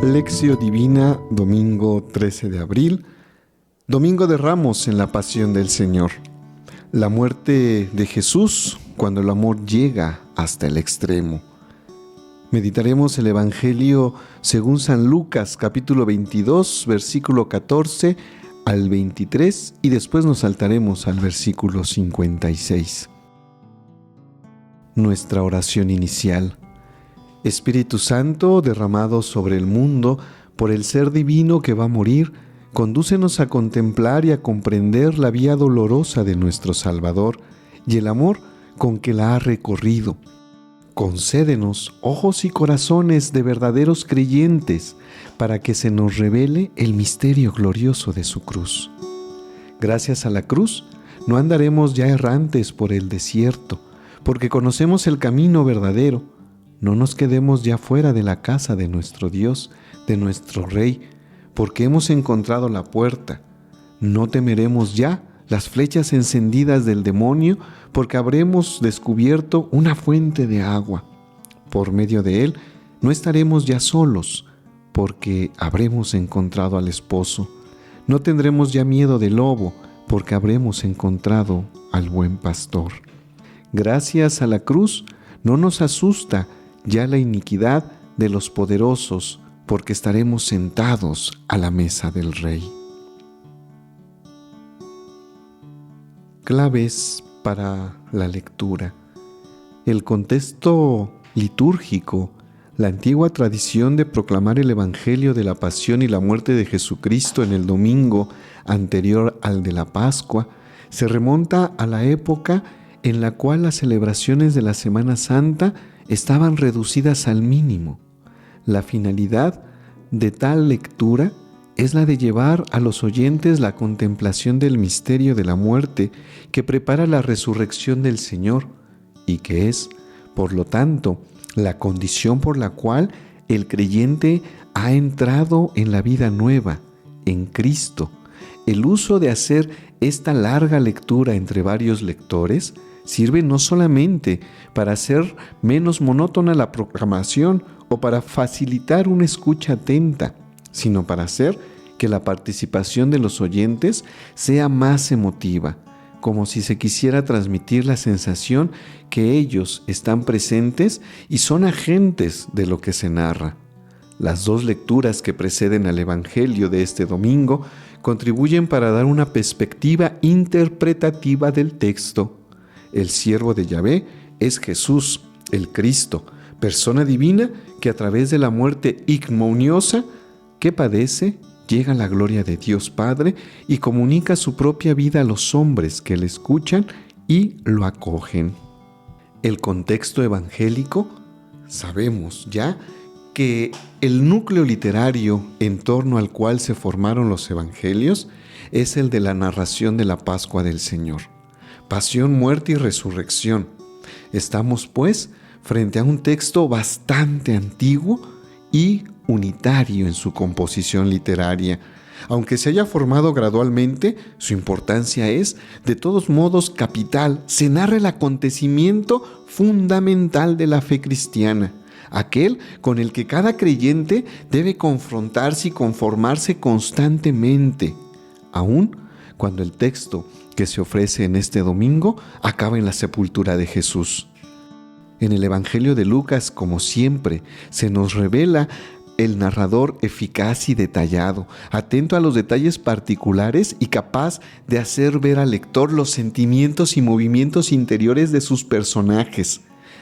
Lección Divina, domingo 13 de abril, domingo de Ramos en la Pasión del Señor. La muerte de Jesús cuando el amor llega hasta el extremo. Meditaremos el Evangelio según San Lucas, capítulo 22, versículo 14 al 23, y después nos saltaremos al versículo 56. Nuestra oración inicial. Espíritu Santo, derramado sobre el mundo por el Ser Divino que va a morir, condúcenos a contemplar y a comprender la vía dolorosa de nuestro Salvador y el amor con que la ha recorrido. Concédenos ojos y corazones de verdaderos creyentes para que se nos revele el misterio glorioso de su cruz. Gracias a la cruz, no andaremos ya errantes por el desierto, porque conocemos el camino verdadero. No nos quedemos ya fuera de la casa de nuestro Dios, de nuestro Rey, porque hemos encontrado la puerta. No temeremos ya las flechas encendidas del demonio, porque habremos descubierto una fuente de agua. Por medio de él no estaremos ya solos, porque habremos encontrado al esposo. No tendremos ya miedo del lobo, porque habremos encontrado al buen pastor. Gracias a la cruz no nos asusta ya la iniquidad de los poderosos, porque estaremos sentados a la mesa del Rey. Claves para la lectura. El contexto litúrgico, la antigua tradición de proclamar el Evangelio de la Pasión y la muerte de Jesucristo en el domingo anterior al de la Pascua, se remonta a la época en la cual las celebraciones de la Semana Santa estaban reducidas al mínimo. La finalidad de tal lectura es la de llevar a los oyentes la contemplación del misterio de la muerte que prepara la resurrección del Señor y que es, por lo tanto, la condición por la cual el creyente ha entrado en la vida nueva, en Cristo. El uso de hacer esta larga lectura entre varios lectores sirve no solamente para hacer menos monótona la proclamación o para facilitar una escucha atenta, sino para hacer que la participación de los oyentes sea más emotiva, como si se quisiera transmitir la sensación que ellos están presentes y son agentes de lo que se narra. Las dos lecturas que preceden al Evangelio de este domingo contribuyen para dar una perspectiva interpretativa del texto. El siervo de Yahvé es Jesús, el Cristo, persona divina que a través de la muerte ignominiosa que padece, llega a la gloria de Dios Padre y comunica su propia vida a los hombres que le escuchan y lo acogen. El contexto evangélico, sabemos ya que el núcleo literario en torno al cual se formaron los evangelios es el de la narración de la Pascua del Señor. Pasión, muerte y resurrección. Estamos, pues, frente a un texto bastante antiguo y unitario en su composición literaria. Aunque se haya formado gradualmente, su importancia es, de todos modos, capital. Se narra el acontecimiento fundamental de la fe cristiana, aquel con el que cada creyente debe confrontarse y conformarse constantemente, aun cuando el texto que se ofrece en este domingo acaba en la sepultura de Jesús. En el Evangelio de Lucas, como siempre, se nos revela el narrador eficaz y detallado, atento a los detalles particulares y capaz de hacer ver al lector los sentimientos y movimientos interiores de sus personajes,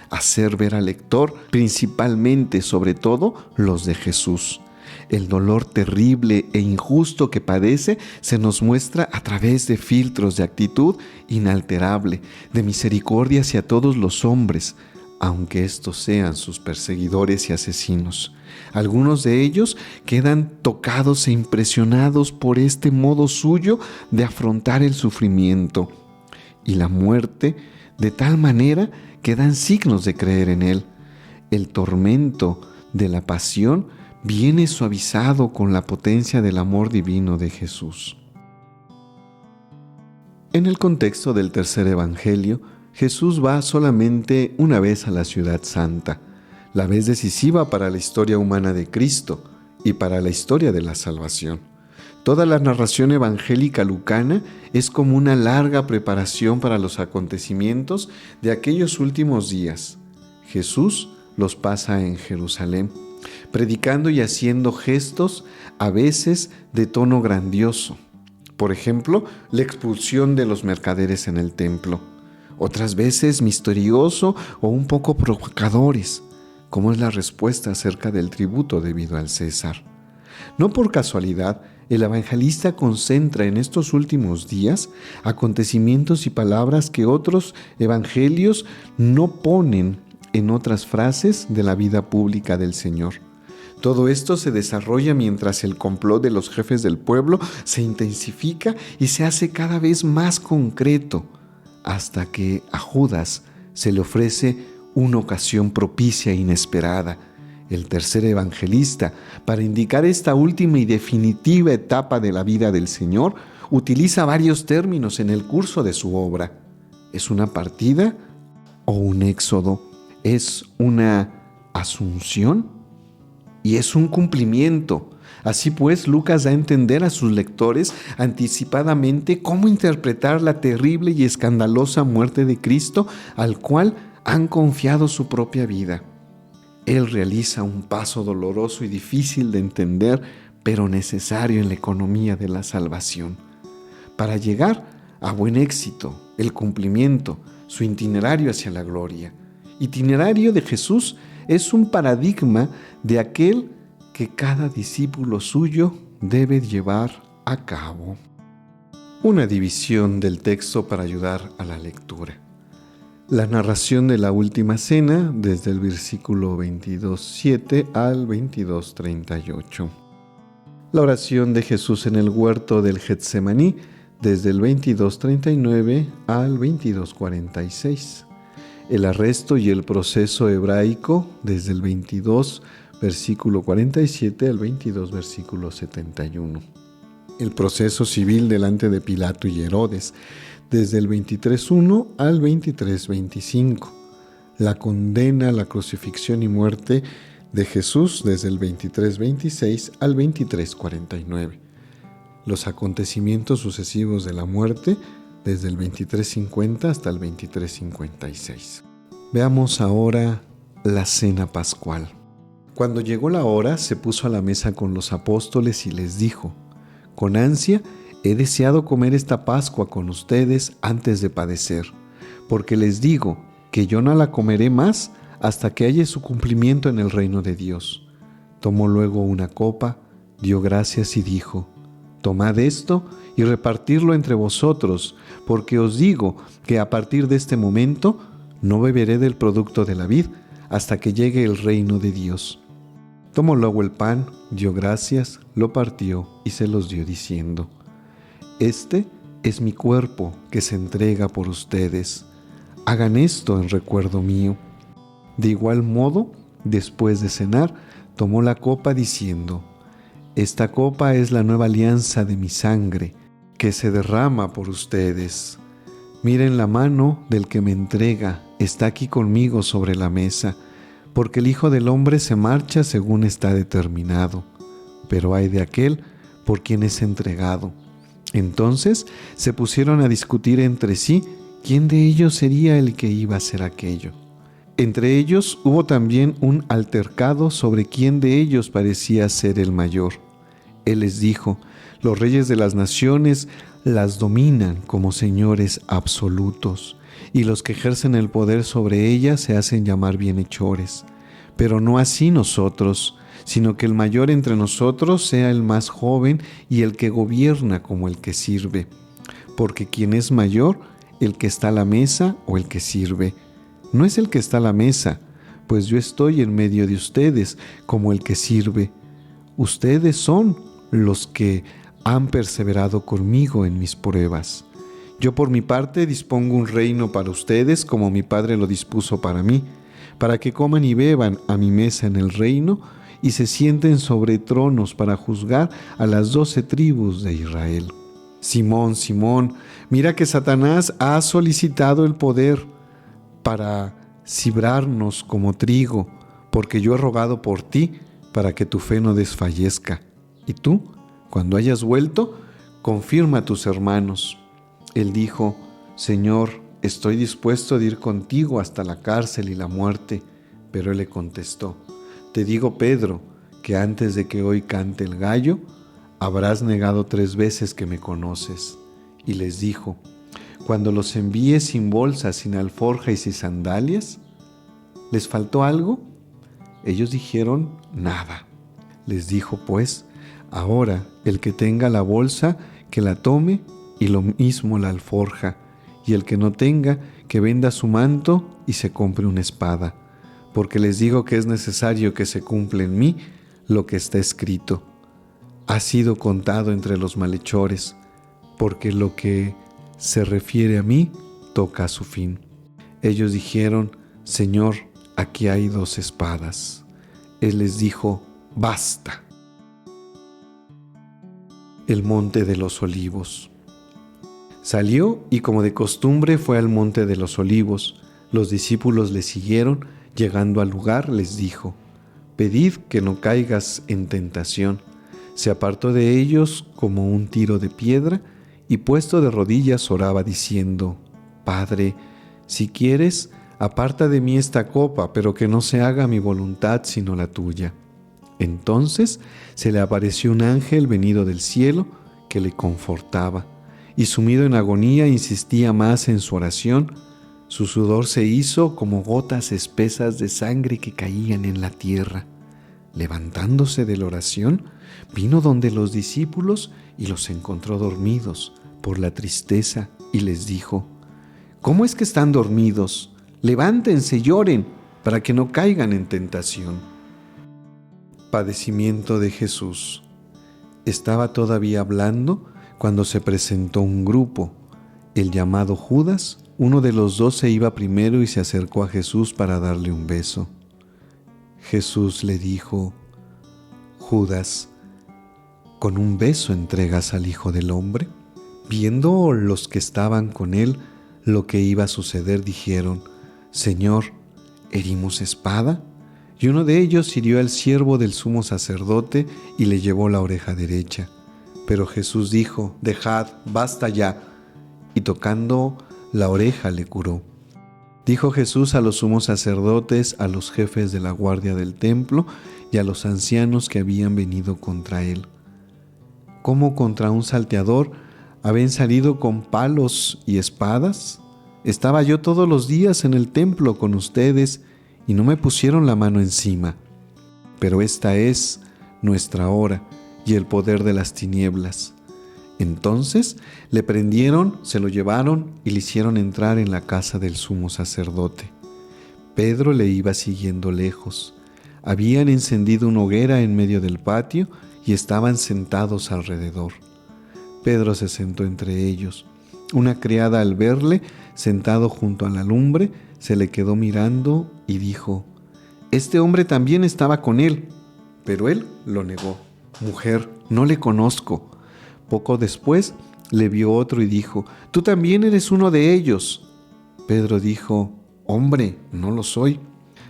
hacer ver al lector principalmente, sobre todo, los de Jesús. El dolor terrible e injusto que padece se nos muestra a través de filtros de actitud inalterable, de misericordia hacia todos los hombres, aunque estos sean sus perseguidores y asesinos. Algunos de ellos quedan tocados e impresionados por este modo suyo de afrontar el sufrimiento y la muerte, de tal manera que dan signos de creer en él. El tormento de la pasión viene suavizado con la potencia del amor divino de Jesús. En el contexto del tercer evangelio, Jesús va solamente una vez a la ciudad santa, la vez decisiva para la historia humana de Cristo, y para la historia de la salvación. Toda la narración evangélica lucana es como una larga preparación para los acontecimientos de aquellos últimos días. Jesús los pasa en Jerusalén, predicando y haciendo gestos a veces de tono grandioso. Por ejemplo, la expulsión de los mercaderes en el templo. Otras veces misterioso o un poco provocadores, como es la respuesta acerca del tributo debido al César. No por casualidad, el evangelista concentra en estos últimos días acontecimientos y palabras que otros evangelios no ponen en otras frases de la vida pública del Señor. Todo esto se desarrolla mientras el complot de los jefes del pueblo se intensifica y se hace cada vez más concreto, hasta que a Judas se le ofrece una ocasión propicia e inesperada, el tercer evangelista, para indicar esta última y definitiva etapa de la vida del Señor, utiliza varios términos en el curso de su obra. ¿Es una partida o un éxodo? ¿Es una asunción? Y es un cumplimiento. Así pues, Lucas da a entender a sus lectores anticipadamente cómo interpretar la terrible y escandalosa muerte de Cristo, al cual han confiado su propia vida. Él realiza un paso doloroso y difícil de entender, pero necesario en la economía de la salvación. Para llegar a buen éxito, el cumplimiento, su itinerario hacia la gloria. Itinerario de Jesús es un paradigma de aquel que cada discípulo suyo debe llevar a cabo. Una división del texto para ayudar a la lectura. La narración de la última cena desde el versículo 22:7 al 22:38. La oración de Jesús en el huerto del Getsemaní desde el 22:39 al 22:46. El arresto y el proceso hebraico desde el 22, versículo 47 al 22, versículo 71. El proceso civil delante de Pilato y Herodes, desde el 23:1 al 23:25. La condena, la crucifixión y muerte de Jesús desde el 23:26 al 23:49. Los acontecimientos sucesivos de la muerte desde el 23:50 hasta el 23:56. Veamos ahora la cena pascual. Cuando llegó la hora, se puso a la mesa con los apóstoles y les dijo: con ansia he deseado comer esta Pascua con ustedes antes de padecer, porque les digo que yo no la comeré más hasta que haya su cumplimiento en el reino de Dios. Tomó luego una copa, dio gracias y dijo: tomad esto y repartirlo entre vosotros, porque os digo que a partir de este momento no beberé del producto de la vid hasta que llegue el reino de Dios. Tomó luego el pan, dio gracias, lo partió y se los dio diciendo: este es mi cuerpo que se entrega por ustedes. Hagan esto en recuerdo mío. De igual modo, después de cenar, tomó la copa diciendo: esta copa es la nueva alianza de mi sangre, que se derrama por ustedes. Miren, la mano del que me entrega está aquí conmigo sobre la mesa, porque el Hijo del Hombre se marcha según está determinado, pero ay de aquel por quien es entregado. Entonces se pusieron a discutir entre sí quién de ellos sería el que iba a hacer aquello. Entre ellos hubo también un altercado sobre quién de ellos parecía ser el mayor. Él les dijo: los reyes de las naciones las dominan como señores absolutos, y los que ejercen el poder sobre ellas se hacen llamar bienhechores. Pero no así nosotros, sino que el mayor entre nosotros sea el más joven y el que gobierna como el que sirve. Porque quien es mayor, el que está a la mesa o el que sirve. No es el que está a la mesa, pues yo estoy en medio de ustedes como el que sirve. Ustedes son los que han perseverado conmigo en mis pruebas. Yo por mi parte dispongo un reino para ustedes como mi Padre lo dispuso para mí, para que coman y beban a mi mesa en el reino y se sienten sobre tronos para juzgar a las 12 tribus de Israel. Simón, Simón, mira que Satanás ha solicitado el poder para cibrarnos como trigo, porque yo he rogado por ti para que tu fe no desfallezca. Y tú, cuando hayas vuelto, confirma a tus hermanos. Él dijo: Señor, estoy dispuesto a ir contigo hasta la cárcel y la muerte. Pero él le contestó: Te digo, Pedro, que antes de que hoy cante el gallo, habrás negado 3 veces que me conoces. Y les dijo: Cuando los envíe sin bolsa, sin alforja y sin sandalias, ¿les faltó algo? Ellos dijeron: Nada. Les dijo pues: Ahora el que tenga la bolsa, que la tome, y lo mismo la alforja, y el que no tenga, que venda su manto y se compre una espada. Porque les digo que es necesario que se cumpla en mí lo que está escrito. Ha sido contado entre los malhechores, porque lo que se refiere a mí toca a su fin. Ellos dijeron: Señor, aquí hay 2 espadas. Él les dijo: Basta. El monte de los olivos. Salió y como de costumbre fue al monte de los olivos. Los discípulos le siguieron. Llegando al lugar les dijo: Pedid que no caigas en tentación. Se apartó de ellos como un tiro de piedra y puesto de rodillas oraba diciendo: Padre, si quieres, aparta de mí esta copa, pero que no se haga mi voluntad sino la tuya. Entonces se le apareció un ángel venido del cielo que le confortaba, y sumido en agonía insistía más en su oración. Su sudor se hizo como gotas espesas de sangre que caían en la tierra. Levantándose de la oración, vino donde los discípulos y los encontró dormidos por la tristeza y les dijo: ¿Cómo es que están dormidos? Levántense y oren para que no caigan en tentación. Padecimiento de Jesús. Estaba todavía hablando cuando se presentó un grupo. El llamado Judas, uno de los 12, iba primero y se acercó a Jesús para darle un beso. Jesús le dijo: Judas, ¿con un beso entregas al Hijo del Hombre? Viendo los que estaban con él lo que iba a suceder, dijeron: Señor, ¿herimos espada? Y uno de ellos hirió al siervo del sumo sacerdote y le llevó la oreja derecha. Pero Jesús dijo: Dejad, basta ya. Y tocando la oreja le curó. Dijo Jesús a los sumos sacerdotes, a los jefes de la guardia del templo y a los ancianos que habían venido contra él: ¿Cómo contra un salteador habían salido con palos y espadas? Estaba yo todos los días en el templo con ustedes y no me pusieron la mano encima. Pero esta es nuestra hora y el poder de las tinieblas. Entonces le prendieron, se lo llevaron y le hicieron entrar en la casa del sumo sacerdote. Pedro le iba siguiendo lejos. Habían encendido una hoguera en medio del patio y estaban sentados alrededor. Pedro se sentó entre ellos. Una criada, al verle sentado junto a la lumbre, se le quedó mirando y dijo: Este hombre también estaba con él. Pero él lo negó: Mujer, no le conozco. Poco después le vio otro y dijo: Tú también eres uno de ellos. Pedro dijo: Hombre, no lo soy.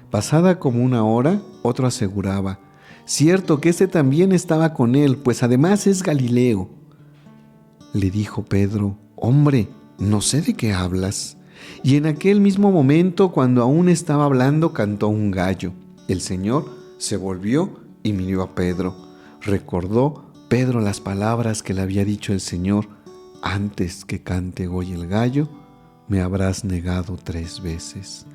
Pasada como una hora, otro aseguraba: Cierto que este también estaba con él, pues además es Galileo. Le dijo Pedro: Hombre, no sé de qué hablas. Y en aquel mismo momento, cuando aún estaba hablando, cantó un gallo. El Señor se volvió y miró a Pedro. Recordó Pedro las palabras que le había dicho el Señor: Antes que cante hoy el gallo, me habrás negado 3 veces.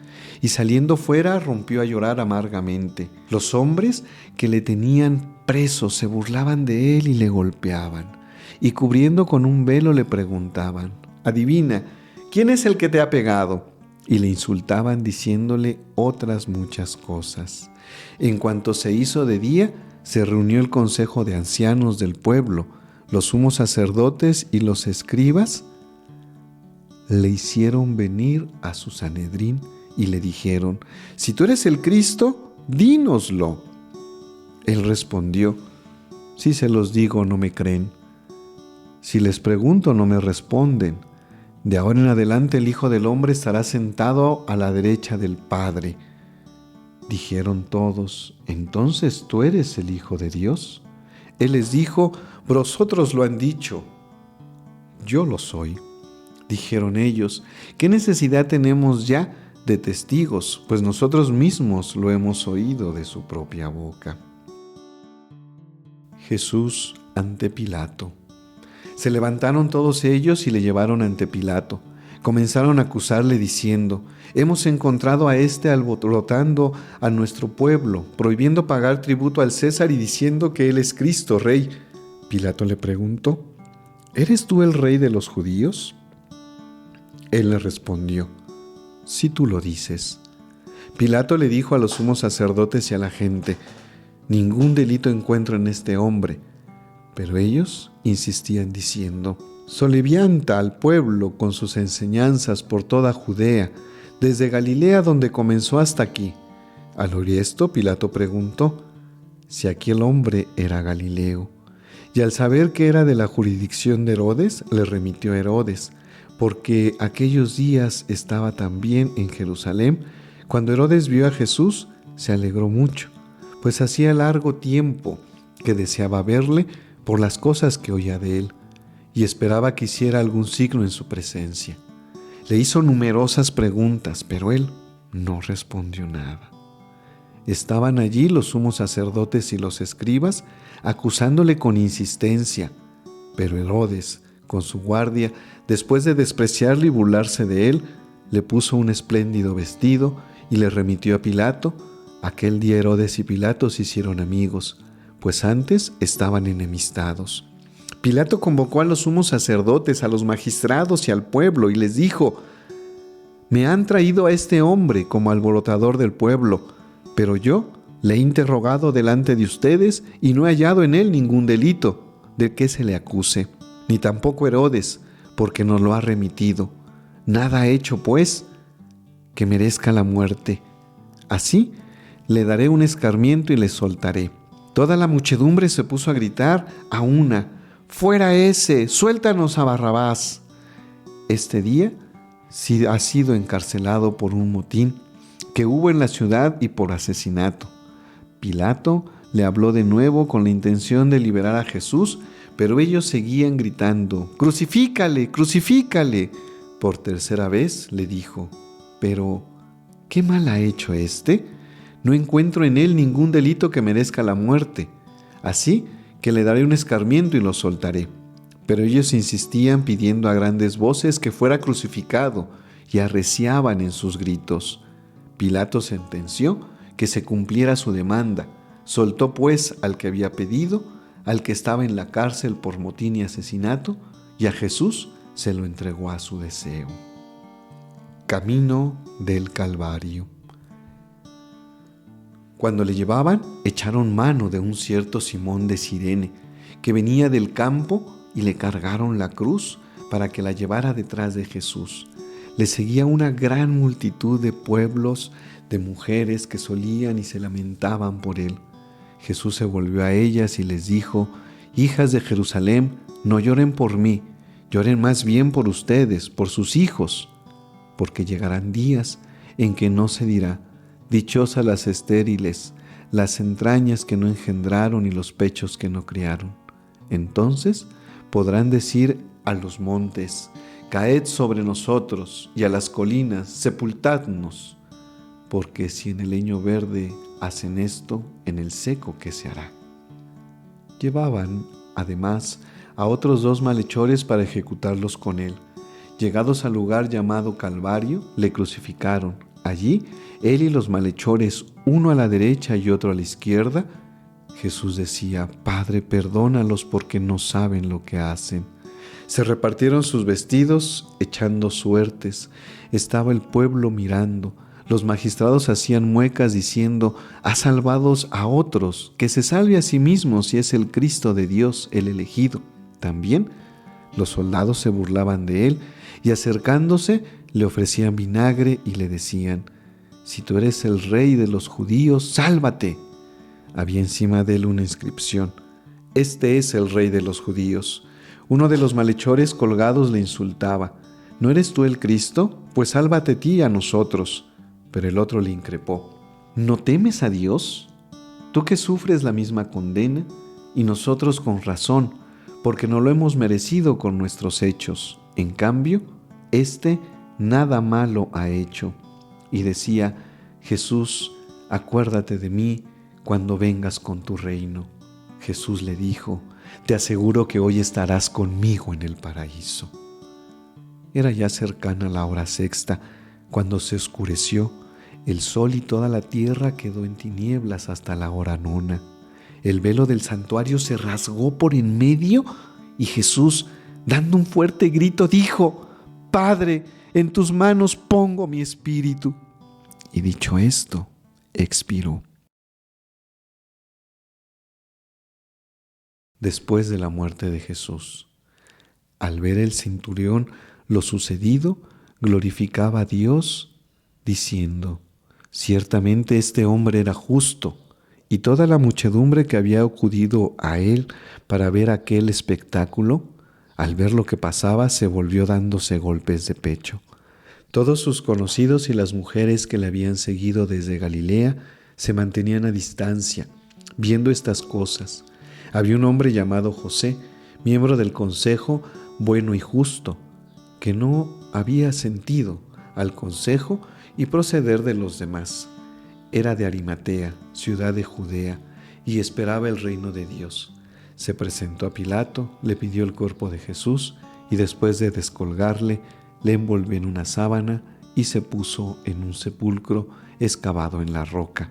Y saliendo fuera, rompió a llorar amargamente. Los hombres que le tenían preso se burlaban de él y le golpeaban. Y cubriendo con un velo le preguntaban: Adivina, ¿quién es el que te ha pegado? Y le insultaban diciéndole otras muchas cosas. En cuanto se hizo de día, se reunió el consejo de ancianos del pueblo. Los sumos sacerdotes y los escribas le hicieron venir a su Sanedrín y le dijeron: Si tú eres el Cristo, dínoslo. Él respondió: Si se los digo, no me creen. Si les pregunto, no me responden. De ahora en adelante el Hijo del Hombre estará sentado a la derecha del Padre. Dijeron todos: «¿Entonces tú eres el Hijo de Dios?». Él les dijo: «Vosotros lo han dicho». «Yo lo soy». Dijeron ellos: «¿Qué necesidad tenemos ya de testigos? Pues nosotros mismos lo hemos oído de su propia boca». Jesús ante Pilato. Se levantaron todos ellos y le llevaron ante Pilato. Comenzaron a acusarle diciendo: «Hemos encontrado a este alborotando a nuestro pueblo, prohibiendo pagar tributo al César y diciendo que él es Cristo, rey». Pilato le preguntó: «¿Eres tú el rey de los judíos?». Él le respondió: «Si tú lo dices». Pilato le dijo a los sumos sacerdotes y a la gente: «Ningún delito encuentro en este hombre». Pero ellos insistían diciendo: «Solivianta al pueblo con sus enseñanzas por toda Judea, desde Galilea donde comenzó hasta aquí». Al oír esto, Pilato preguntó si aquel hombre era Galileo. Y al saber que era de la jurisdicción de Herodes, le remitió a Herodes, porque aquellos días estaba también en Jerusalén. Cuando Herodes vio a Jesús, se alegró mucho, pues hacía largo tiempo que deseaba verle por las cosas que oía de él, y esperaba que hiciera algún signo en su presencia. Le hizo numerosas preguntas, pero él no respondió nada. Estaban allí los sumos sacerdotes y los escribas acusándole con insistencia, pero Herodes, con su guardia, después de despreciarle y burlarse de él, le puso un espléndido vestido y le remitió a Pilato. Aquel día Herodes y Pilato se hicieron amigos, pues antes estaban enemistados. Pilato convocó a los sumos sacerdotes, a los magistrados y al pueblo y les dijo: «Me han traído a este hombre como alborotador del pueblo, pero yo le he interrogado delante de ustedes y no he hallado en él ningún delito de que se le acuse, ni tampoco Herodes, porque nos lo ha remitido. Nada ha hecho, pues, que merezca la muerte. Así le daré un escarmiento y le soltaré». Toda la muchedumbre se puso a gritar a una: «¡Fuera ese! ¡Suéltanos a Barrabás!». Este día sí ha sido encarcelado por un motín que hubo en la ciudad y por asesinato. Pilato le habló de nuevo con la intención de liberar a Jesús, pero ellos seguían gritando: «¡Crucifícale! ¡Crucifícale!». Por tercera vez le dijo: «¿Pero qué mal ha hecho éste? No encuentro en él ningún delito que merezca la muerte. Así que le daré un escarmiento y lo soltaré». Pero ellos insistían pidiendo a grandes voces que fuera crucificado y arreciaban en sus gritos. Pilato sentenció que se cumpliera su demanda. Soltó pues al que había pedido, al que estaba en la cárcel por motín y asesinato, y a Jesús se lo entregó a su deseo. Camino del Calvario. Cuando le llevaban, echaron mano de un cierto Simón de Cirene, que venía del campo, y le cargaron la cruz para que la llevara detrás de Jesús. Le seguía una gran multitud de pueblos, de mujeres que solían y se lamentaban por él. Jesús se volvió a ellas y les dijo: «Hijas de Jerusalén, no lloren por mí, lloren más bien por ustedes, por sus hijos, porque llegarán días en que no se dirá: dichosas las estériles, las entrañas que no engendraron y los pechos que no criaron. Entonces podrán decir a los montes: caed sobre nosotros, y a las colinas: sepultadnos. Porque si en el leño verde hacen esto, en el seco, ¿qué se hará?». Llevaban, además, a otros 2 malhechores para ejecutarlos con él. Llegados al lugar llamado Calvario, le crucificaron. Allí, él y los malhechores, uno a la derecha y otro a la izquierda. Jesús decía: «Padre, perdónalos porque no saben lo que hacen». Se repartieron sus vestidos, echando suertes. Estaba el pueblo mirando. Los magistrados hacían muecas diciendo: «Ha salvado a otros, que se salve a sí mismo si es el Cristo de Dios, el elegido». También los soldados se burlaban de él y acercándose le ofrecían vinagre y le decían: «Si tú eres el rey de los judíos, sálvate». Había encima de él una inscripción: «Este es el rey de los judíos». Uno de los malhechores colgados le insultaba: «¿No eres tú el Cristo? Pues sálvate ti y a nosotros». Pero el otro le increpó: ¿No temes a Dios? Tú que sufres la misma condena, y nosotros con razón, porque no lo hemos merecido con nuestros hechos. En cambio, éste nada malo ha hecho. Y decía: Jesús, acuérdate de mí cuando vengas con tu reino. Jesús le dijo: te aseguro que hoy estarás conmigo en el paraíso. Era ya cercana la hora sexta, cuando se oscureció. El sol y toda la tierra quedó en tinieblas hasta la hora nona. El velo del santuario se rasgó por en medio y Jesús, dando un fuerte grito, dijo: Padre, en tus manos pongo mi espíritu. Y dicho esto, expiró. Después de la muerte de Jesús, al ver el centurión lo sucedido, glorificaba a Dios, diciendo: ciertamente este hombre era justo. Y toda la muchedumbre que había acudido a él para ver aquel espectáculo, al ver lo que pasaba, se volvió dándose golpes de pecho. Todos sus conocidos y las mujeres que le habían seguido desde Galilea se mantenían a distancia, viendo estas cosas. Había un hombre llamado José, miembro del consejo bueno y justo, que no había sentido al consejo y proceder de los demás. Era de Arimatea, ciudad de Judea, y esperaba el reino de Dios. Se presentó a Pilato, le pidió el cuerpo de Jesús, y después de descolgarle, le envolvió en una sábana y se puso en un sepulcro excavado en la roca,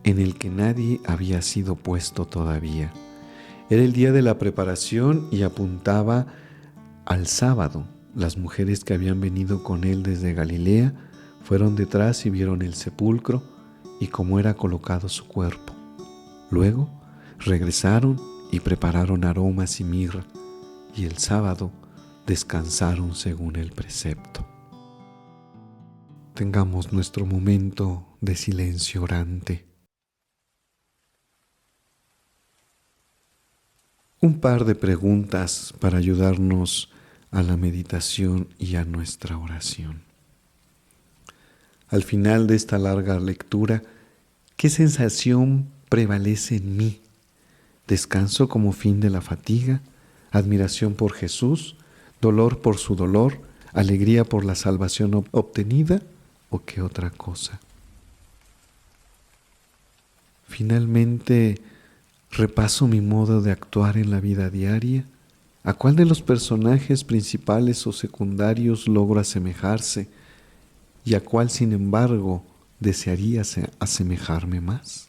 en el que nadie había sido puesto todavía. Era el día de la preparación y apuntaba al sábado. Las mujeres que habían venido con él desde Galilea fueron detrás y vieron el sepulcro y cómo era colocado su cuerpo. Luego regresaron y prepararon aromas y mirra, y el sábado descansaron según el precepto. Tengamos nuestro momento de silencio orante. Un par de preguntas para ayudarnos a la meditación y a nuestra oración. Al final de esta larga lectura, ¿qué sensación prevalece en mí? ¿Descanso como fin de la fatiga? ¿Admiración por Jesús? ¿Dolor por su dolor? ¿Alegría por la salvación obtenida? ¿O qué otra cosa? Finalmente, repaso mi modo de actuar en la vida diaria. ¿A cuál de los personajes principales o secundarios logro asemejarse? ¿Y a cuál, sin embargo, desearía asemejarme más?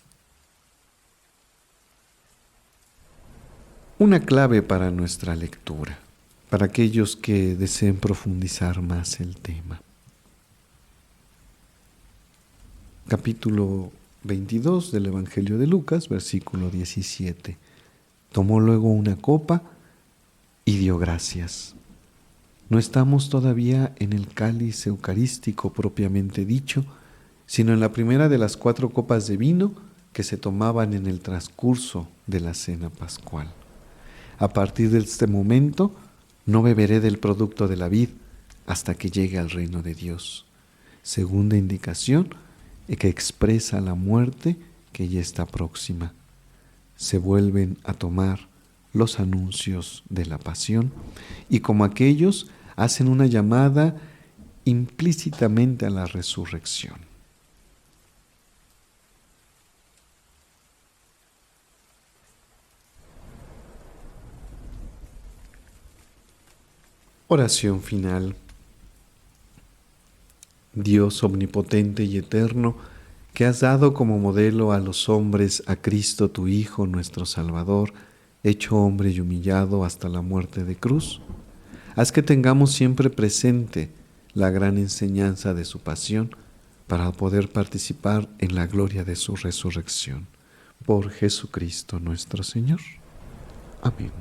Una clave para nuestra lectura, para aquellos que deseen profundizar más el tema. Capítulo 22 del Evangelio de Lucas, versículo 17. Tomó luego una copa y dio gracias. No estamos todavía en el cáliz eucarístico propiamente dicho, sino en la primera de las 4 copas de vino que se tomaban en el transcurso de la cena pascual. A partir de este momento, no beberé del producto de la vid hasta que llegue al reino de Dios. Segunda indicación que expresa la muerte que ya está próxima. Se vuelven a tomar los anuncios de la pasión y como aquellos hacen una llamada implícitamente a la resurrección. Oración final. Dios omnipotente y eterno, que has dado como modelo a los hombres a Cristo tu Hijo, nuestro Salvador, hecho hombre y humillado hasta la muerte de cruz, haz que tengamos siempre presente la gran enseñanza de su pasión para poder participar en la gloria de su resurrección. Por Jesucristo nuestro Señor. Amén.